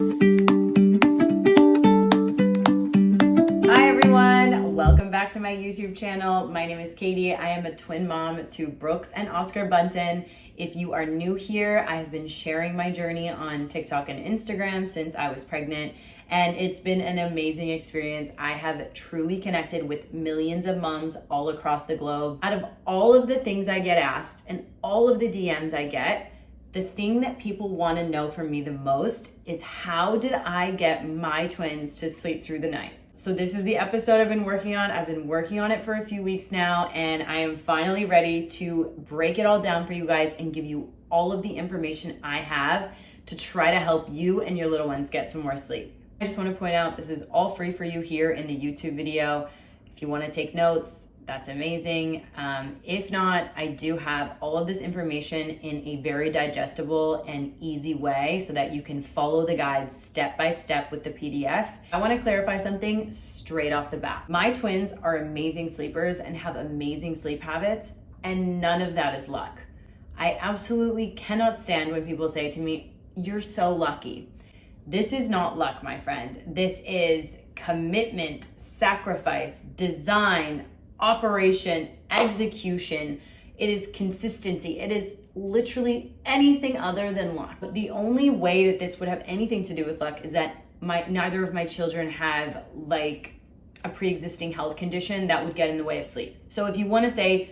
Hi everyone, welcome back to my YouTube channel. My name is Katie. I am a twin mom to Brooks and Oscar Bunton. If you are new here, I have been sharing my journey on TikTok and Instagram since I was pregnant, and it's been an amazing experience. I have truly connected with millions of moms all across the globe. Out of all of the things I get asked and all of the DMs I get, the thing that people want to know from me the most is how did I get my twins to sleep through the night? So this is the episode I've been working on. I've been working on it for a few weeks now, and I am finally ready to break it all down for you guys and give you all of the information I have to try to help you and your little ones get some more sleep. I just want to point out this is all free for you here in the YouTube video. If you want to take notes, that's amazing. If not, I do have all of this information in a very digestible and easy way so that you can follow the guides step by step with the PDF. I want to clarify something straight off the bat. My twins are amazing sleepers and have amazing sleep habits, and none of that is luck. I absolutely cannot stand when people say to me, "You're so lucky." This is not luck, my friend. This is commitment, sacrifice, design, operation, execution. It is consistency. It is literally anything other than luck. But the only way that this would have anything to do with luck is that neither of my children have like a pre-existing health condition that would get in the way of sleep. So if you want to say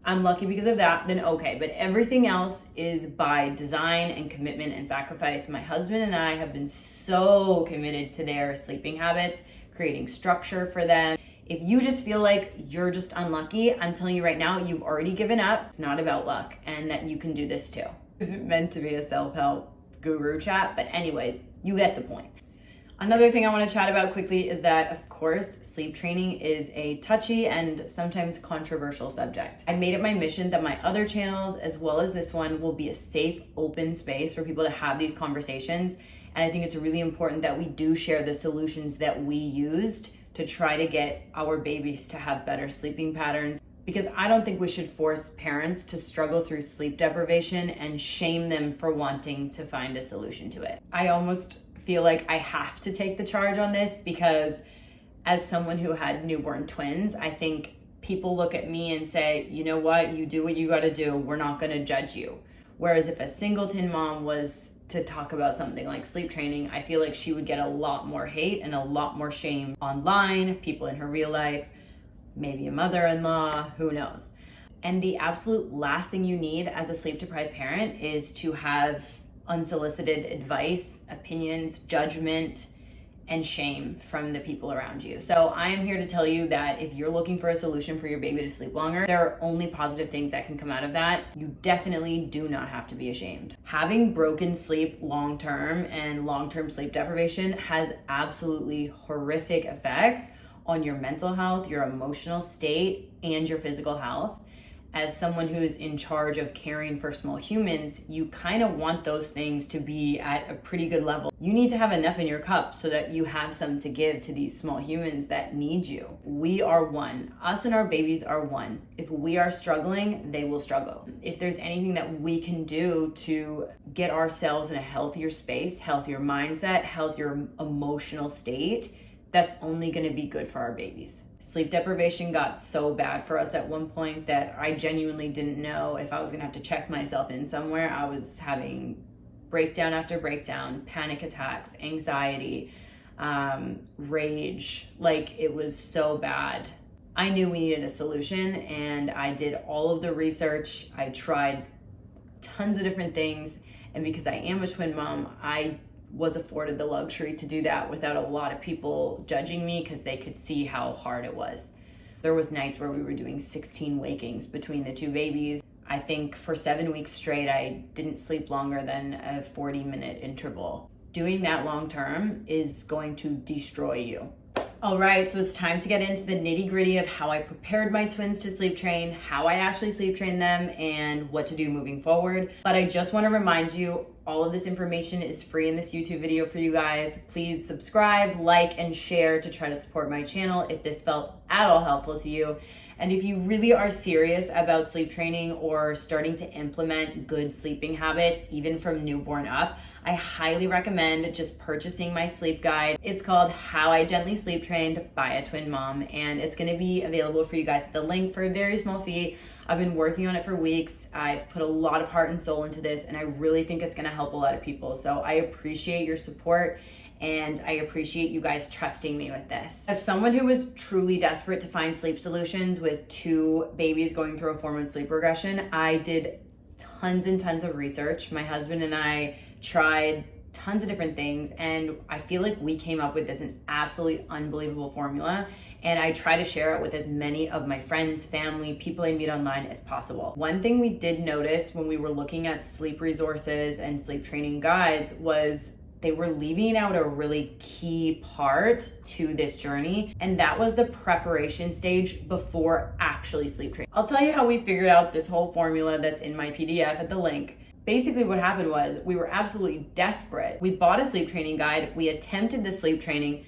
I'm lucky because of that, then okay. But everything else is by design and commitment and sacrifice. My husband and I have been so committed to their sleeping habits, creating structure for them. If you just feel like you're just unlucky, I'm telling you right now, you've already given up. It's not about luck, and that you can do this too. This isn't meant to be a self-help guru chat, but anyways, you get the point. Another thing I want to chat about quickly is that, of course, sleep training is a touchy and sometimes controversial subject. I made it my mission that my other channels, as well as this one, will be a safe, open space for people to have these conversations. And I think it's really important that we do share the solutions that we used to try to get our babies to have better sleeping patterns, because I don't think we should force parents to struggle through sleep deprivation and shame them for wanting to find a solution to it. I almost feel like I have to take the charge on this because as someone who had newborn twins, I think people look at me and say, you know what, you do what you got to do. We're not going to judge you. Whereas if a singleton mom was to talk about something like sleep training, I feel like she would get a lot more hate and a lot more shame online, people in her real life, maybe a mother-in-law, who knows. And the absolute last thing you need as a sleep-deprived parent is to have unsolicited advice, opinions, judgment, and shame from the people around you. So I am here to tell you that if you're looking for a solution for your baby to sleep longer, there are only positive things that can come out of that. You definitely do not have to be ashamed. Having broken sleep long-term and long-term sleep deprivation has absolutely horrific effects on your mental health, your emotional state, and your physical health. As someone who's in charge of caring for small humans, you kind of want those things to be at a pretty good level. You need to have enough in your cup so that you have some to give to these small humans that need you. We are one. Us and our babies are one. If we are struggling, they will struggle. If there's anything that we can do to get ourselves in a healthier space, healthier mindset, healthier emotional state, that's only going to be good for our babies. Sleep deprivation got so bad for us at one point that I genuinely didn't know if I was gonna have to check myself in somewhere. I was having breakdown after breakdown, panic attacks, anxiety, rage. Like, it was so bad. I knew we needed a solution, and I did all of the research. I tried tons of different things, and because I am a twin mom, I was afforded the luxury to do that without a lot of people judging me because they could see how hard it was. There was nights where we were doing 16 wakings between the two babies. I think for 7 weeks straight, I didn't sleep longer than a 40-minute interval. Doing that long term is going to destroy you. All right, so it's time to get into the nitty-gritty of how I prepared my twins to sleep train, how I actually sleep train them, and what to do moving forward. But I just want to remind you, all of this information is free in this YouTube video for you guys. Please subscribe, like, and share to try to support my channel if this felt at all helpful to you. And if you really are serious about sleep training or starting to implement good sleeping habits, even from newborn up, I highly recommend just purchasing my sleep guide. It's called How I Gently Sleep Trained by a Twin Mom, and it's gonna be available for you guys at the link for a very small fee. I've been working on it for weeks. I've put a lot of heart and soul into this, and I really think it's gonna help a lot of people. So I appreciate your support, and I appreciate you guys trusting me with this. As someone who was truly desperate to find sleep solutions with 2 babies going through a 4-month sleep regression, I did tons and tons of research. My husband and I tried tons of different things, and I feel like we came up with this an absolutely unbelievable formula, and I try to share it with as many of my friends, family, people I meet online as possible. One thing we did notice when we were looking at sleep resources and sleep training guides was they were leaving out a really key part to this journey, and that was the preparation stage before actually sleep training. I'll tell you how we figured out this whole formula that's in my PDF at the link. Basically what happened was we were absolutely desperate. We bought a sleep training guide, we attempted the sleep training,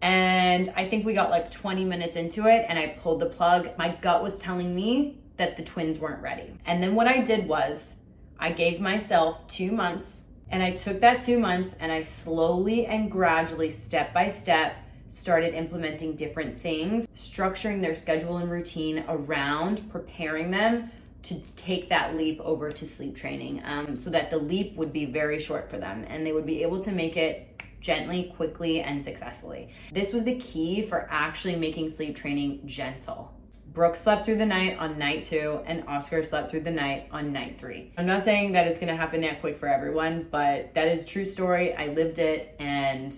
and I think we got like 20 minutes into it and I pulled the plug. My gut was telling me that the twins weren't ready. And then what I did was I gave myself 2 months, and I took that 2 months and I slowly and gradually, step by step, started implementing different things, structuring their schedule and routine around preparing them to take that leap over to sleep training, so that the leap would be very short for them and they would be able to make it gently, quickly, and successfully. This was the key for actually making sleep training gentle. Brooke slept through the night on night 2 and Oscar slept through the night on night 3. I'm not saying that it's gonna happen that quick for everyone, but that is a true story. I lived it and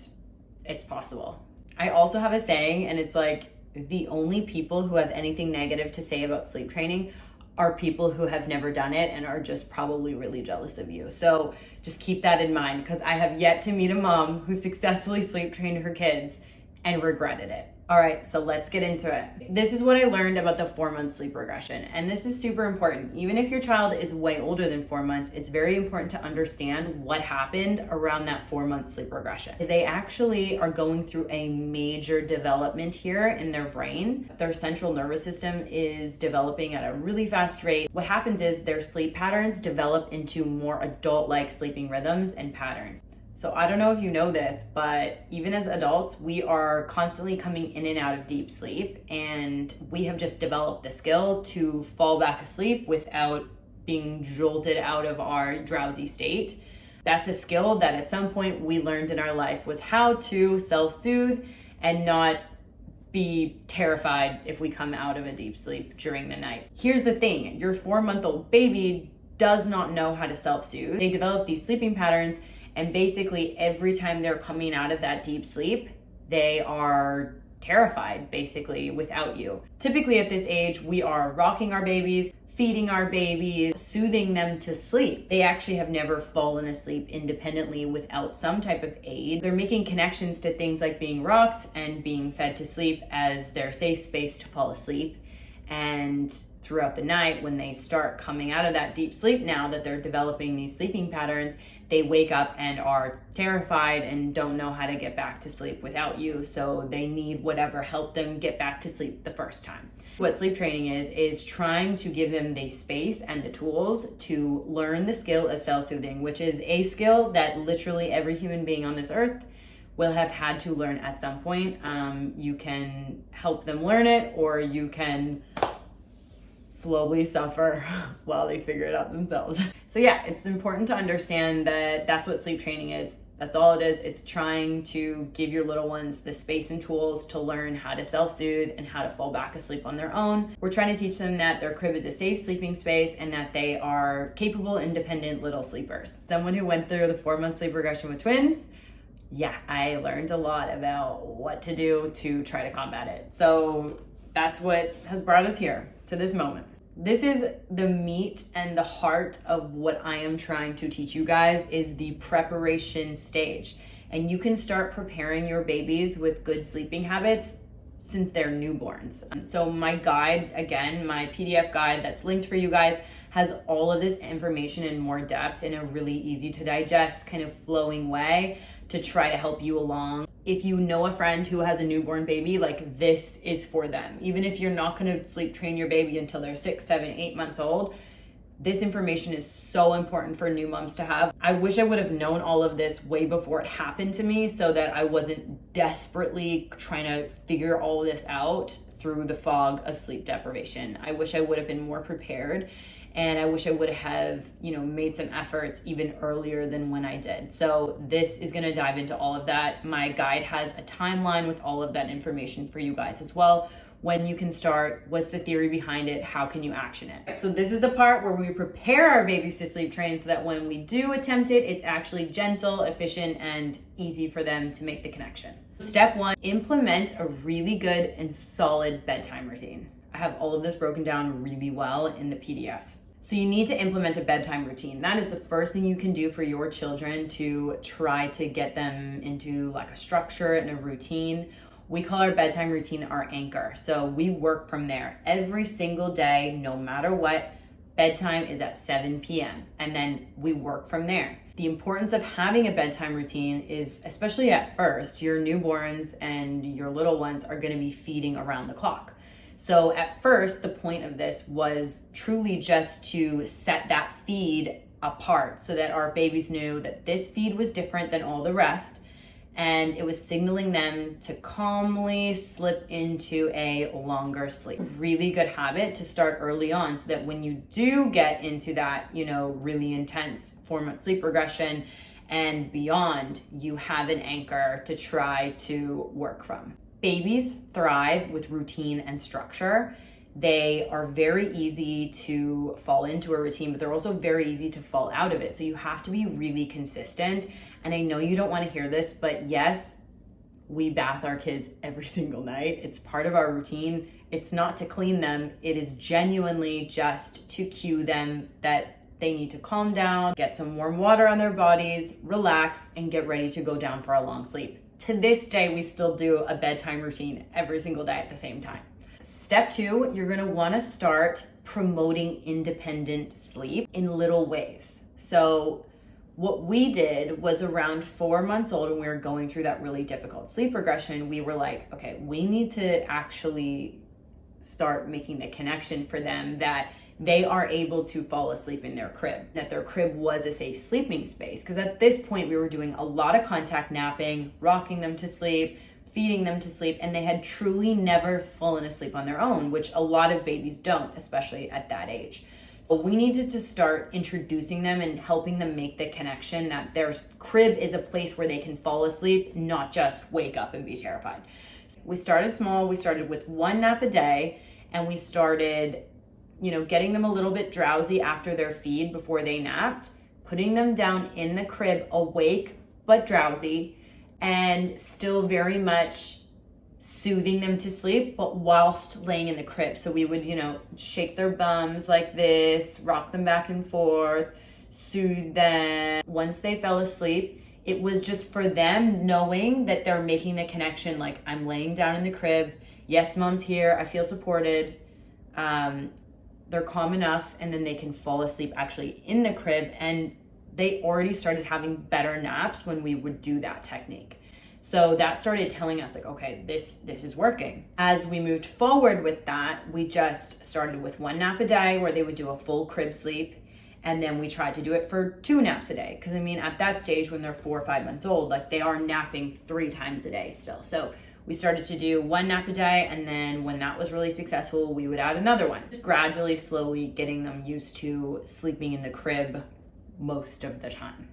it's possible. I also have a saying, and it's like, the only people who have anything negative to say about sleep training are people who have never done it and are just probably really jealous of you. So just keep that in mind, because I have yet to meet a mom who successfully sleep trained her kids and regretted it. All right, so let's get into it. This is what I learned about the 4-month sleep regression. And this is super important. Even if your child is way older than 4 months, it's very important to understand what happened around that 4-month sleep regression. They actually are going through a major development here in their brain. Their central nervous system is developing at a really fast rate. What happens is their sleep patterns develop into more adult-like sleeping rhythms and patterns. So I don't know if you know this, but even as adults, we are constantly coming in and out of deep sleep, and we have just developed the skill to fall back asleep without being jolted out of our drowsy state. That's a skill that at some point we learned in our life, was how to self-soothe and not be terrified if we come out of a deep sleep during the night. Here's the thing, your 4-month-old baby does not know how to self-soothe. They develop these sleeping patterns, and basically every time they're coming out of that deep sleep, they are terrified basically without you. Typically at this age, we are rocking our babies, feeding our babies, soothing them to sleep. They actually have never fallen asleep independently without some type of aid. They're making connections to things like being rocked and being fed to sleep as their safe space to fall asleep. And throughout the night, when they start coming out of that deep sleep, now that they're developing these sleeping patterns, they wake up and are terrified and don't know how to get back to sleep without you. So they need whatever helped them get back to sleep the first time. What sleep training is trying to give them the space and the tools to learn the skill of self-soothing, which is a skill that literally every human being on this earth will have had to learn at some point. You can help them learn it, or you can slowly suffer while they figure it out themselves. So yeah, it's important to understand that that's what sleep training is. That's all it is. It's trying to give your little ones the space and tools to learn how to self-soothe and how to fall back asleep on their own. We're trying to teach them that their crib is a safe sleeping space and that they are capable, independent little sleepers. Someone who went through the 4-month sleep regression with twins, yeah, I learned a lot about what to do to try to combat it. So that's what has brought us here to this moment. This is the meat and the heart of what I am trying to teach you guys, is the preparation stage. And you can start preparing your babies with good sleeping habits since they're newborns. So my guide, again, my PDF guide that's linked for you guys, has all of this information in more depth in a really easy to digest, kind of flowing way to try to help you along. If you know a friend who has a newborn baby, like this is for them. Even if you're not going to sleep train your baby until they're 6, 7, 8 months old, this information is so important for new moms to have. I wish I would have known all of this way before it happened to me so that I wasn't desperately trying to figure all of this out through the fog of sleep deprivation. I wish I would have been more prepared, and I wish I would have, made some efforts even earlier than when I did. So this is gonna dive into all of that. My guide has a timeline with all of that information for you guys as well. When you can start, what's the theory behind it, how can you action it? So this is the part where we prepare our babies to sleep train so that when we do attempt it, it's actually gentle, efficient, and easy for them to make the connection. Step 1, implement a really good and solid bedtime routine. I have all of this broken down really well in the PDF. So you need to implement a bedtime routine. That is the first thing you can do for your children to try to get them into like a structure and a routine. We call our bedtime routine our anchor. So we work from there every single day, no matter what. Bedtime is at 7 p.m. and then we work from there. The importance of having a bedtime routine is, especially at first, your newborns and your little ones are gonna be feeding around the clock. So at first, the point of this was truly just to set that feed apart so that our babies knew that this feed was different than all the rest, and it was signaling them to calmly slip into a longer sleep. Really good habit to start early on so that when you do get into that, really intense 4-month sleep regression and beyond, you have an anchor to try to work from. Babies thrive with routine and structure. They are very easy to fall into a routine, but they're also very easy to fall out of it. So you have to be really consistent. And I know you don't want to hear this, but yes, we bath our kids every single night. It's part of our routine. It's not to clean them. It is genuinely just to cue them that they need to calm down, get some warm water on their bodies, relax, and get ready to go down for a long sleep. To this day, we still do a bedtime routine every single day at the same time. Step 2, you're gonna wanna start promoting independent sleep in little ways. So what we did was around 4 months old when we were going through that really difficult sleep regression, we were like, okay, we need to actually start making the connection for them that they are able to fall asleep in their crib, that their crib was a safe sleeping space. Because at this point, we were doing a lot of contact napping, rocking them to sleep, feeding them to sleep, and they had truly never fallen asleep on their own, which a lot of babies don't, especially at that age. So we needed to start introducing them and helping them make the connection that their crib is a place where they can fall asleep, not just wake up and be terrified. So we started small. We started with 1 nap a day, and we started getting them a little bit drowsy after their feed before they napped, putting them down in the crib awake but drowsy, and still very much soothing them to sleep, but whilst laying in the crib. So we would, shake their bums like this, rock them back and forth, soothe them. Once they fell asleep, it was just for them knowing that they're making the connection, like, I'm laying down in the crib. Yes, mom's here. I feel supported. They're calm enough, and then they can fall asleep actually in the crib. And they already started having better naps when we would do that technique. So that started telling us like, okay, this is working. As we moved forward with that, we just started with 1 nap a day where they would do a full crib sleep. And then we tried to do it for 2 naps a day. Because at that stage when they're 4 or 5 months old, like they are napping 3 times a day still. So we started to do 1 nap a day, and then when that was really successful, we would add another one. Just gradually, slowly getting them used to sleeping in the crib most of the time.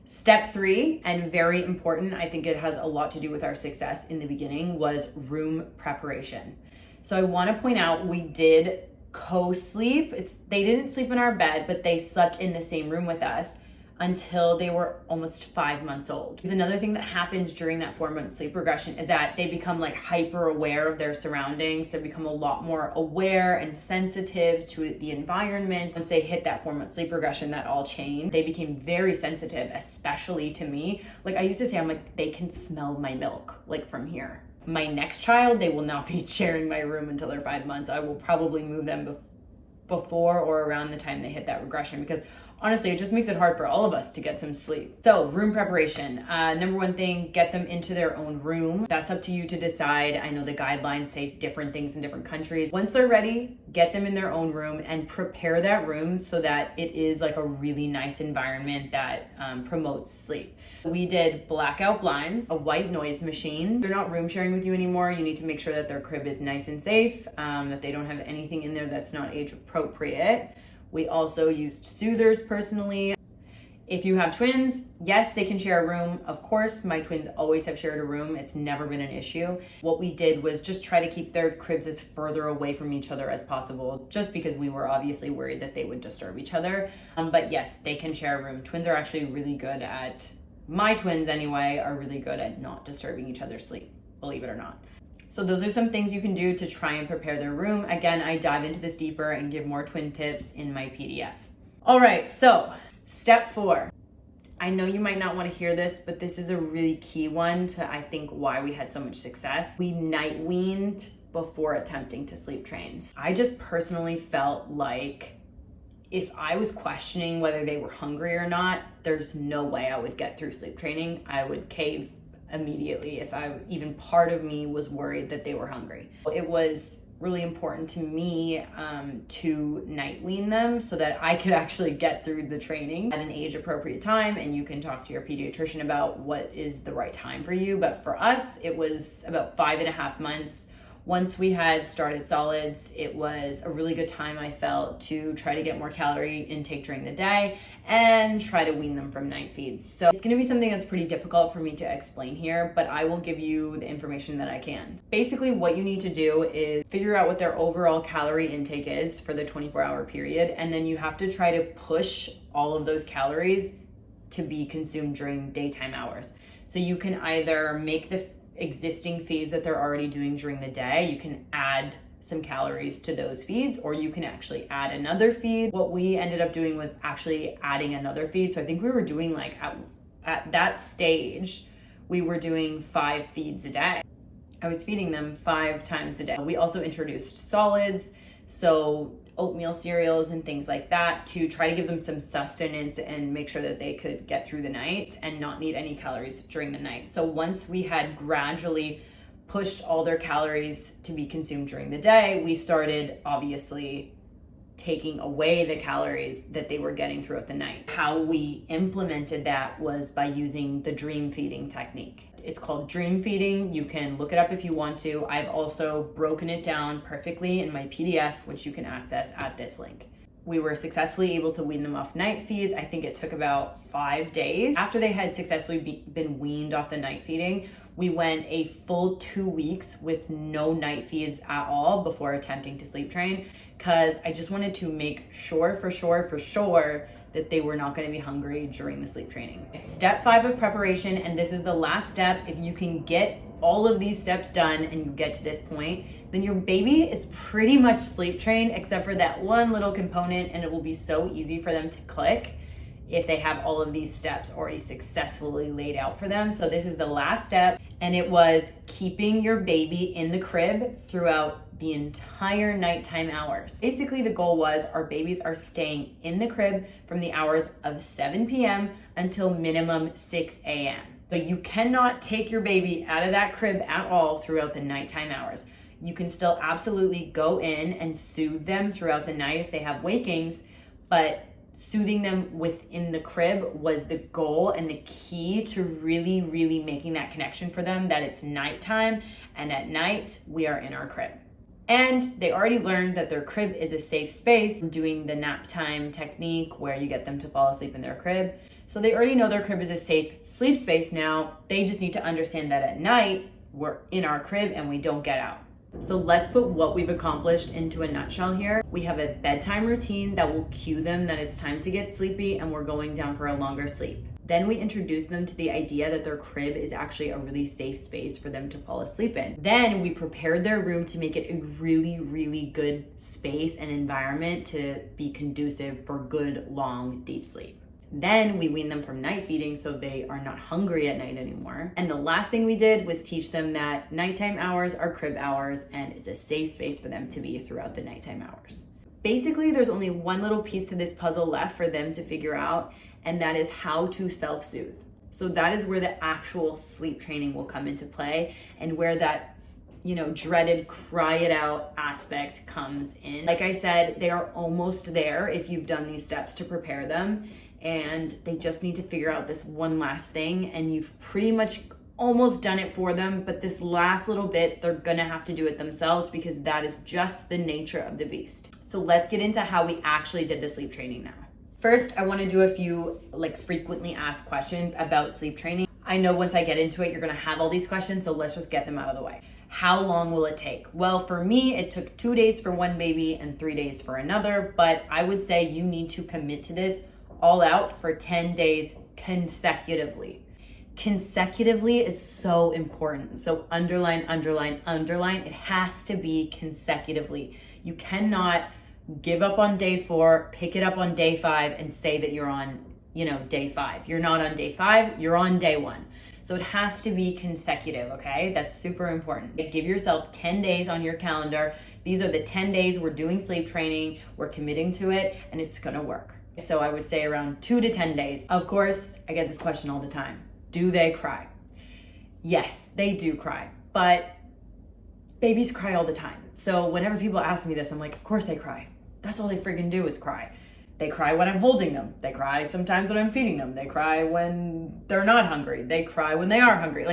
Step 3, and very important, I think it has a lot to do with our success in the beginning, was room preparation. So I want to point out we did co-sleep. They didn't sleep in our bed, but they slept in the same room with us until they were almost 5 months old. Because another thing that happens during that 4-month sleep regression is that they become like hyper aware of their surroundings. They become a lot more aware and sensitive to the environment. Once they hit that 4-month sleep regression, that all changed. They became very sensitive, especially to me. Like I used to say, I'm like, they can smell my milk, like from here. My next child, they will not be sharing my room until they're 5 months. I will probably move them before or around the time they hit that regression, because honestly, it just makes it hard for all of us to get some sleep. So room preparation, number one thing, get them into their own room. That's up to you to decide. I know the guidelines say different things in different countries. Once they're ready, get them in their own room and prepare that room so that it is like a really nice environment that promotes sleep. We did blackout blinds, a white noise machine. They're not room sharing with you anymore. You need to make sure that their crib is nice and safe, that they don't have anything in there that's not age appropriate. We also used soothers personally. If you have twins, yes, they can share a room. Of course, my twins always have shared a room. It's never been an issue. What we did was just try to keep their cribs as further away from each other as possible, just because we were obviously worried that they would disturb each other. But yes, they can share a room. Twins are actually really good at, my twins anyway, are really good at not disturbing each other's sleep, believe it or not. So those are some things you can do to try and prepare their room. Again, I dive into this deeper and give more twin tips in my PDF. All right, so step 4. I know you might not want to hear this, but this is a really key one to, I think, why we had so much success. We night weaned before attempting to sleep train. I just personally felt like if I was questioning whether they were hungry or not, there's no way I would get through sleep training. I would cave immediately if even part of me was worried that they were hungry. It was really important to me to night wean them so that I could actually get through the training at an age appropriate time, and you can talk to your pediatrician about what is the right time for you. But for us, it was about 5.5 months. Once we had started solids, it was a really good time, I felt, to try to get more calorie intake during the day and try to wean them from night feeds. So it's gonna be something that's pretty difficult for me to explain here, but I will give you the information that I can. Basically, what you need to do is figure out what their overall calorie intake is for the 24-hour period, and then you have to try to push all of those calories to be consumed during daytime hours. So you can either make the existing feeds that they're already doing during the day, you can add some calories to those feeds, or you can actually add another feed. What we ended up doing was actually adding another feed. So I think we were doing like at that stage, we were doing 5 feeds a day. I was feeding them 5 times a day. We also introduced solids, so oatmeal cereals and things like that, to try to give them some sustenance and make sure that they could get through the night and not need any calories during the night. So once we had gradually pushed all their calories to be consumed during the day, we started obviously taking away the calories that they were getting throughout the night. How we implemented that was by using the dream feeding technique. It's called dream feeding. You can look it up if you want to. I've also broken it down perfectly in my PDF, which you can access at this link. We were successfully able to wean them off night feeds. I think it took about 5 days. After they had successfully been weaned off the night feeding, we went a full 2 weeks with no night feeds at all before attempting to sleep train, because I just wanted to make sure for sure that they were not going to be hungry during the sleep training. Step 5 of preparation, and this is the last step. If you can get all of these steps done and you get to this point, then your baby is pretty much sleep trained, except for that one little component, and it will be so easy for them to click if they have all of these steps already successfully laid out for them. So this is the last step, and it was keeping your baby in the crib throughout the entire nighttime hours. Basically, the goal was our babies are staying in the crib from the hours of 7 p.m. until minimum 6 a.m. But you cannot take your baby out of that crib at all throughout the nighttime hours. You can still absolutely go in and soothe them throughout the night if they have wakings, but soothing them within the crib was the goal and the key to really, really making that connection for them that it's nighttime, and at night we are in our crib. And they already learned that their crib is a safe space, doing the nap time technique where you get them to fall asleep in their crib. So they already know their crib is a safe sleep space now. They just need to understand that at night we're in our crib and we don't get out. So let's put what we've accomplished into a nutshell here. We have a bedtime routine that will cue them that it's time to get sleepy and we're going down for a longer sleep. Then we introduce them to the idea that their crib is actually a really safe space for them to fall asleep in. Then we prepared their room to make it a really, really good space and environment to be conducive for good, long, deep sleep. Then we wean them from night feeding so they are not hungry at night anymore. And the last thing we did was teach them that nighttime hours are crib hours and it's a safe space for them to be throughout the nighttime hours. basically there's only one little piece to this puzzle left for them to figure out, and that is how to self-soothe. So that is where the actual sleep training will come into play, and where that, dreaded cry it out aspect comes in. Like I said, they are almost there if you've done these steps to prepare them, and they just need to figure out this one last thing, and you've pretty much almost done it for them, but this last little bit, they're gonna have to do it themselves, because that is just the nature of the beast. So let's get into how we actually did the sleep training now. First, I wanna do a few frequently asked questions about sleep training. I know once I get into it, you're gonna have all these questions, so let's just get them out of the way. How long will it take? Well, for me, it took 2 days for one baby and 3 days for another, but I would say you need to commit to this all out for 10 days consecutively. Consecutively is so important. So underline, underline, underline. It has to be consecutively. You cannot give up on day 4, pick it up on day 5, and say that you're on, day 5. You're not on day 5, you're on day 1. So it has to be consecutive, okay? That's super important. Give yourself 10 days on your calendar. These are the 10 days we're doing sleep training, we're committing to it, and it's gonna work. So I would say around 2 to 10 days. Of course, I get this question all the time. Do they cry? Yes, they do cry, but babies cry all the time. So whenever people ask me this, I'm like, of course they cry. That's all they friggin' do is cry. They cry when I'm holding them. They cry sometimes when I'm feeding them. They cry when they're not hungry. They cry when they are hungry.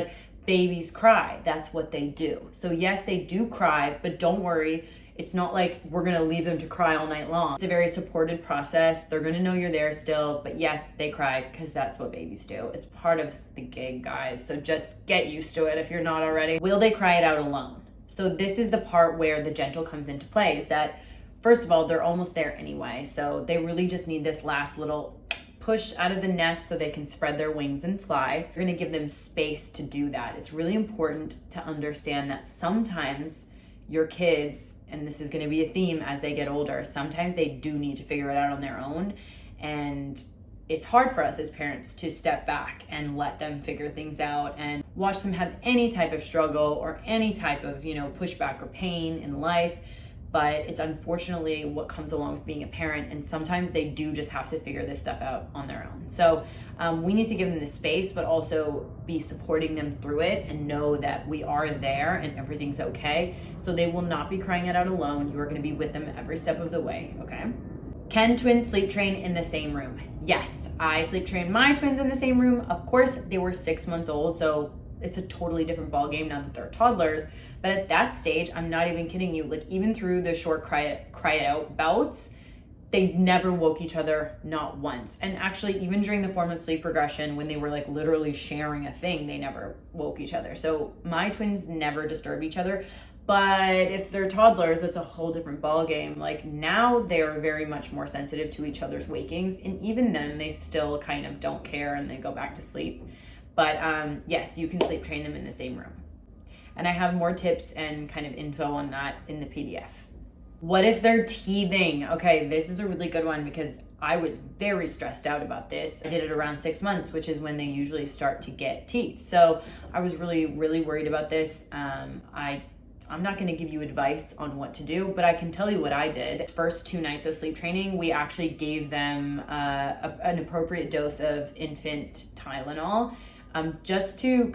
Babies cry. That's what they do. So yes, they do cry, but don't worry. It's not like we're gonna leave them to cry all night long. It's a very supported process. They're gonna know you're there still, but yes, they cry because that's what babies do. It's part of the gig, guys. So just get used to it if you're not already. Will they cry it out alone? So this is the part where the gentle comes into play, is that first of all, they're almost there anyway. So they really just need this last little push out of the nest so they can spread their wings and fly. You're gonna give them space to do that. It's really important to understand that sometimes your kids, and this is gonna be a theme as they get older, sometimes they do need to figure it out on their own. And it's hard for us as parents to step back and let them figure things out and watch them have any type of struggle or any type of, pushback or pain in life. But it's unfortunately what comes along with being a parent, and sometimes they do just have to figure this stuff out on their own. So we need to give them the space, but also be supporting them through it and know that we are there and everything's okay. So they will not be crying it out alone. You are going to be with them every step of the way, okay? Can twins sleep train in the same room? Yes, I sleep train my twins in the same room. Of course, they were 6 months old, so it's a totally different ballgame now that they're toddlers. But at that stage, I'm not even kidding you, even through the short cry it out bouts, they never woke each other, not once. And actually, even during the 4-month sleep regression, when they were literally sharing a thing, they never woke each other. So my twins never disturb each other. But if they're toddlers, it's a whole different ballgame. Now they're very much more sensitive to each other's wakings. And even then, they still kind of don't care and they go back to sleep. But yes, you can sleep train them in the same room. And I have more tips and kind of info on that in the PDF. What if they're teething? Okay, this is a really good one because I was very stressed out about this. I did it around 6 months, which is when they usually start to get teeth. So I was really, really worried about this. I'm not gonna give you advice on what to do, but I can tell you what I did. First 2 nights of sleep training, we actually gave them an appropriate dose of infant Tylenol, just to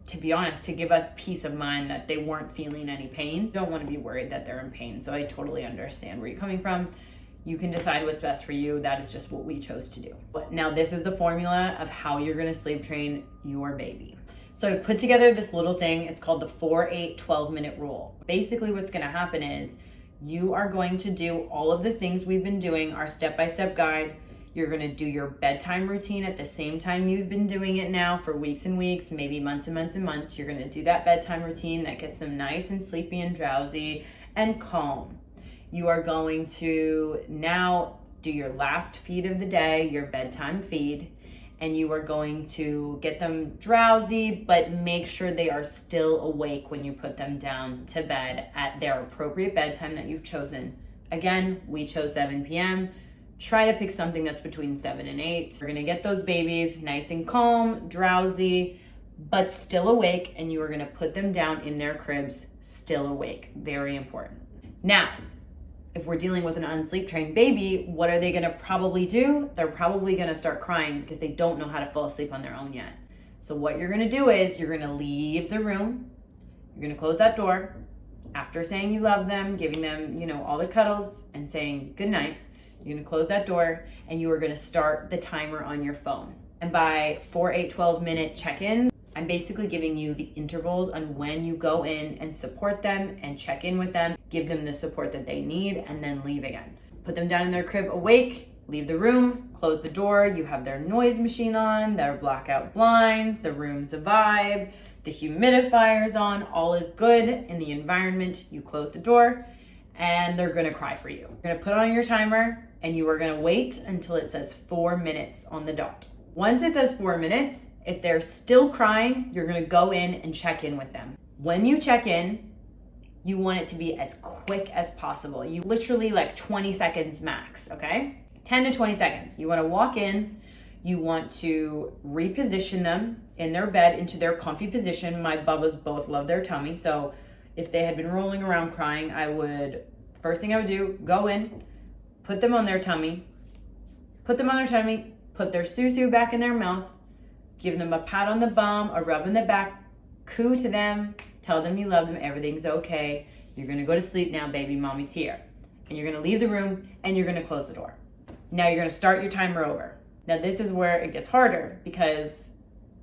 to be honest, to give us peace of mind that they weren't feeling any pain. Don't want to be worried that they're in pain. So I totally understand where you're coming from. You can decide what's best for you. That is just what we chose to do. But now this is the formula of how you're going to sleep train your baby. So I've put together this little thing. It's called the 4-8-12-minute rule. Basically what's going to happen is you are going to do all of the things we've been doing, our step-by-step guide. You're going to do your bedtime routine at the same time you've been doing it now for weeks and weeks, maybe months and months and months. You're going to do that bedtime routine that gets them nice and sleepy and drowsy and calm. You are going to now do your last feed of the day, your bedtime feed, and you are going to get them drowsy, but make sure they are still awake when you put them down to bed at their appropriate bedtime that you've chosen. Again, we chose 7 p.m. Try to pick something that's between 7 and 8. We're gonna get those babies nice and calm, drowsy, but still awake, and you are gonna put them down in their cribs, still awake. Very important. Now, if we're dealing with an unsleep trained baby, what are they gonna probably do? They're probably gonna start crying because they don't know how to fall asleep on their own yet. So what you're gonna do is you're gonna leave the room, you're gonna close that door, after saying you love them, giving them, all the cuddles and saying good night, you're gonna close that door and you are gonna start the timer on your phone. And by 4, 8, 12-minute check-ins, I'm basically giving you the intervals on when you go in and support them and check in with them, give them the support that they need, and then leave again. Put them down in their crib awake, leave the room, close the door, you have their noise machine on, their blackout blinds, the room's a vibe, the humidifier's on, all is good in the environment, you close the door, and they're gonna cry for you. You're gonna put on your timer, and you are gonna wait until it says 4 minutes on the dot. Once it says 4 minutes, if they're still crying, you're gonna go in and check in with them. When you check in, you want it to be as quick as possible. You literally 20 seconds max, okay? 10 to 20 seconds. You wanna walk in, you want to reposition them in their bed into their comfy position. My Bubbas both love their tummy, so if they had been rolling around crying, first thing I would do, go in, put them on their tummy, put their susu back in their mouth, give them a pat on the bum, a rub in the back, coo to them, tell them you love them, everything's okay. You're gonna go to sleep now, baby, mommy's here. And you're gonna leave the room and you're gonna close the door. Now you're gonna start your timer over. Now this is where it gets harder because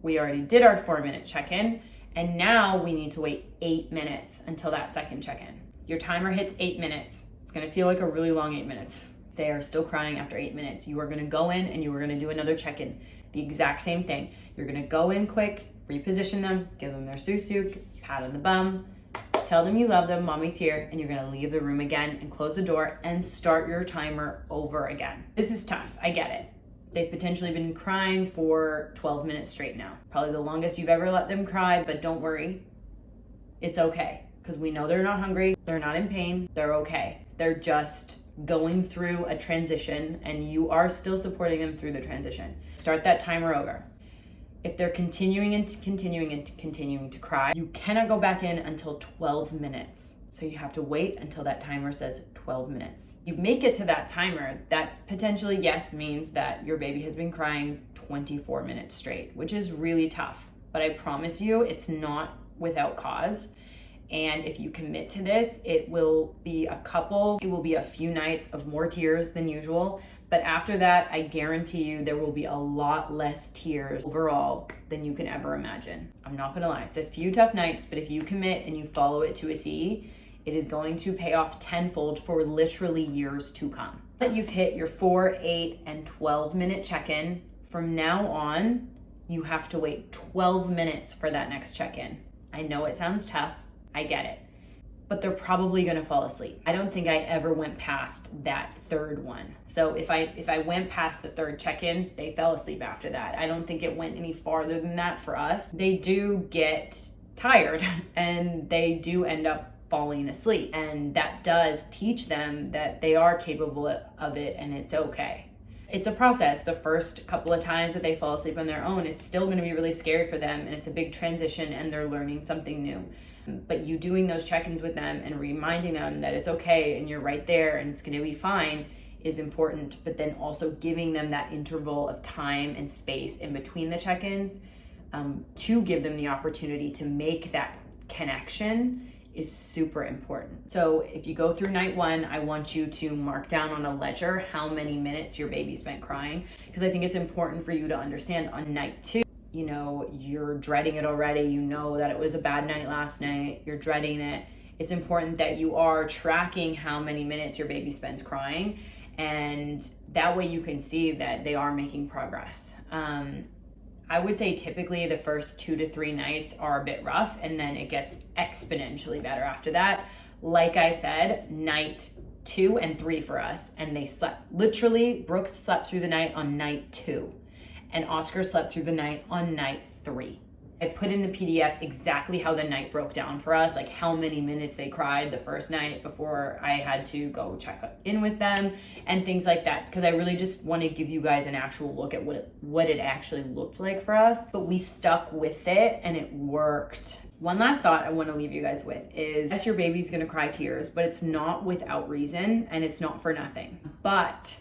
we already did our 4-minute check-in and now we need to wait 8 minutes until that second check-in. Your timer hits 8 minutes. It's gonna feel like a really long 8 minutes. They are still crying after 8 minutes. You are gonna go in and you are gonna do another check-in. The exact same thing. You're gonna go in quick, reposition them, give them their susu, pat on the bum, tell them you love them, mommy's here, and you're gonna leave the room again and close the door and start your timer over again. This is tough, I get it. They've potentially been crying for 12 minutes straight now. Probably the longest you've ever let them cry, but don't worry, it's okay. Because we know they're not hungry, they're not in pain, they're okay. They're just going through a transition and you are still supporting them through the transition. Start that timer over. If they're continuing to cry, you cannot go back in until 12 minutes. So you have to wait until that timer says 12 minutes. You make it to that timer, that potentially, yes, means that your baby has been crying 24 minutes straight, which is really tough. But I promise you, it's not without cause. And if you commit to this, it will be a few nights of more tears than usual. But after that, I guarantee you there will be a lot less tears overall than you can ever imagine. I'm not gonna lie, it's a few tough nights, but if you commit and you follow it to a T, it is going to pay off tenfold for literally years to come. That you've hit your 4, 8, and 12-minute check-in, from now on, you have to wait 12 minutes for that next check-in. I know it sounds tough, I get it, but they're probably gonna fall asleep. I don't think I ever went past that third one. So if I went past the third check-in, they fell asleep after that. I don't think it went any farther than that for us. They do get tired and they do end up falling asleep. And that does teach them that they are capable of it and it's okay. It's a process. The first couple of times that they fall asleep on their own, it's still gonna be really scary for them and it's a big transition and they're learning something new. But you doing those check-ins with them and reminding them that it's okay and you're right there and it's gonna be fine is important, but then also giving them that interval of time and space in between the check-ins to give them the opportunity to make that connection is super important. So if you go through night 1, I want you to mark down on a ledger how many minutes your baby spent crying, because I think it's important for you to understand on night 2, you're dreading it already. You know that it was a bad night last night. You're dreading it. It's important that you are tracking how many minutes your baby spends crying, and that way you can see that they are making progress. I would say typically the first 2 to 3 nights are a bit rough and then it gets exponentially better after that. Like I said, night 2 and 3 for us, and they slept. Literally, Brooks slept through the night on night 2 and Oscar slept through the night on night 3. I put in the PDF exactly how the night broke down for us, like how many minutes they cried the first night before I had to go check in with them and things like that, because I really just want to give you guys an actual look at what it actually looked like for us. But we stuck with it and it worked. One last thought I want to leave you guys with is, yes, your baby's going to cry tears, but it's not without reason and it's not for nothing. But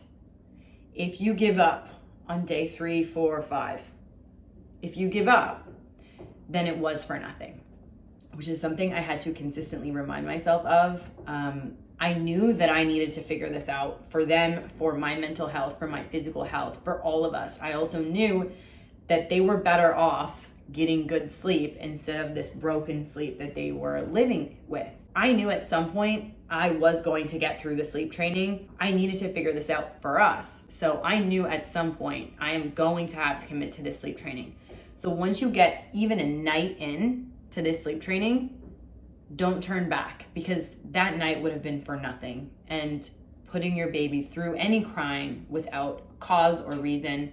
if you give up on day 3, 4, or 5, if you give up, then it was for nothing, which is something I had to consistently remind myself of. I knew that I needed to figure this out for them, for my mental health, for my physical health, for all of us. I also knew that they were better off getting good sleep instead of this broken sleep that they were living with. I knew at some point I was going to get through the sleep training. I needed to figure this out for us. So I knew at some point I am going to have to commit to this sleep training. So once you get even a night in to this sleep training, don't turn back, because that night would have been for nothing. And putting your baby through any crying without cause or reason,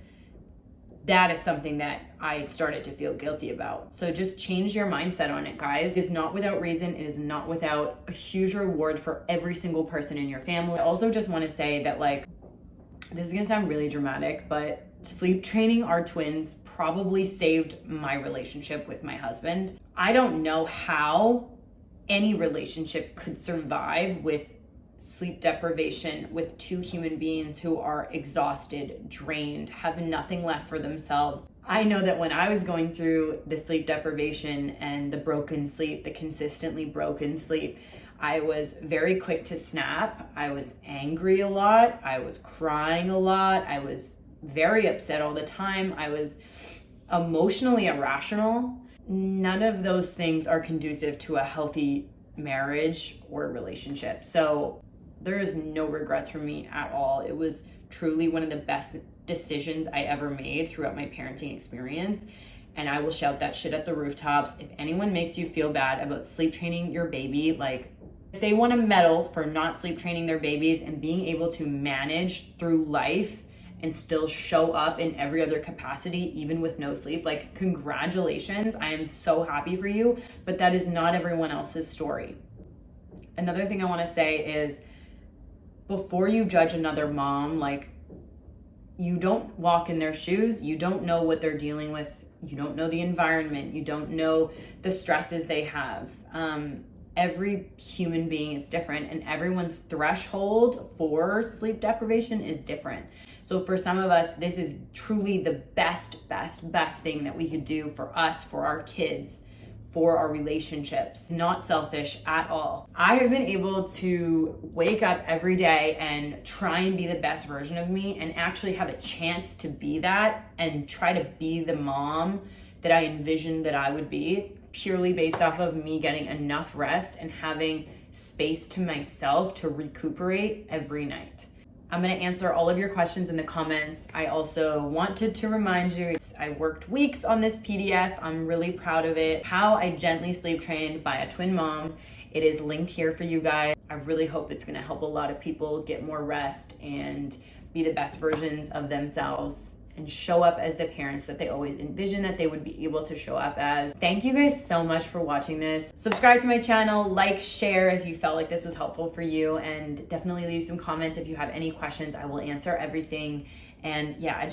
that is something that I started to feel guilty about. So just change your mindset on it, guys. It is not without reason. It is not without a huge reward for every single person in your family. I also just want to say that, like, this is gonna sound really dramatic, but sleep training our twins probably saved my relationship with my husband. I don't know how any relationship could survive with sleep deprivation, with 2 human beings who are exhausted, drained, have nothing left for themselves. I know that when I was going through the sleep deprivation and the broken sleep, the consistently broken sleep, I was very quick to snap. I was angry a lot. I was crying a lot. I was very upset all the time. I was emotionally irrational. None of those things are conducive to a healthy marriage or relationship. So there is no regrets for me at all. It was truly one of the best decisions I ever made throughout my parenting experience. And I will shout that shit at the rooftops. If anyone makes you feel bad about sleep training your baby, like, if they want to medal for not sleep training their babies and being able to manage through life and still show up in every other capacity, even with no sleep, like, congratulations. I am so happy for you, but that is not everyone else's story. Another thing I want to say is, before you judge another mom, like, you don't walk in their shoes. You don't know what they're dealing with. You don't know the environment. You don't know the stresses they have. Every human being is different, and everyone's threshold for sleep deprivation is different. So for some of us, this is truly the best thing that we could do for us, for our kids, for our relationships. Not selfish at all. I have been able to wake up every day and try and be the best version of me, and actually have a chance to be that and try to be the mom that I envisioned that I would be, purely based off of me getting enough rest and having space to myself to recuperate every night. I'm going to answer all of your questions in the comments. I also wanted to remind you, I worked weeks on this PDF. I'm really proud of it. How I gently sleep trained by a twin mom. It is linked here for you guys. I really hope it's going to help a lot of people get more rest and be the best versions of themselves and show up as the parents that they always envisioned that they would be able to show up as. Thank you guys so much for watching this. Subscribe to my channel, like, share if you felt like this was helpful for you, and definitely leave some comments if you have any questions. I will answer everything. And yeah,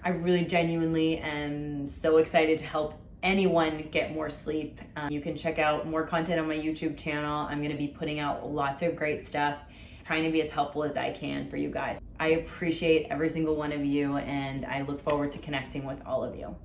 I really genuinely am so excited to help anyone get more sleep. You can check out more content on my YouTube channel. I'm going to be putting out lots of great stuff, trying to be as helpful as I can for you guys. I appreciate every single one of you, and I look forward to connecting with all of you.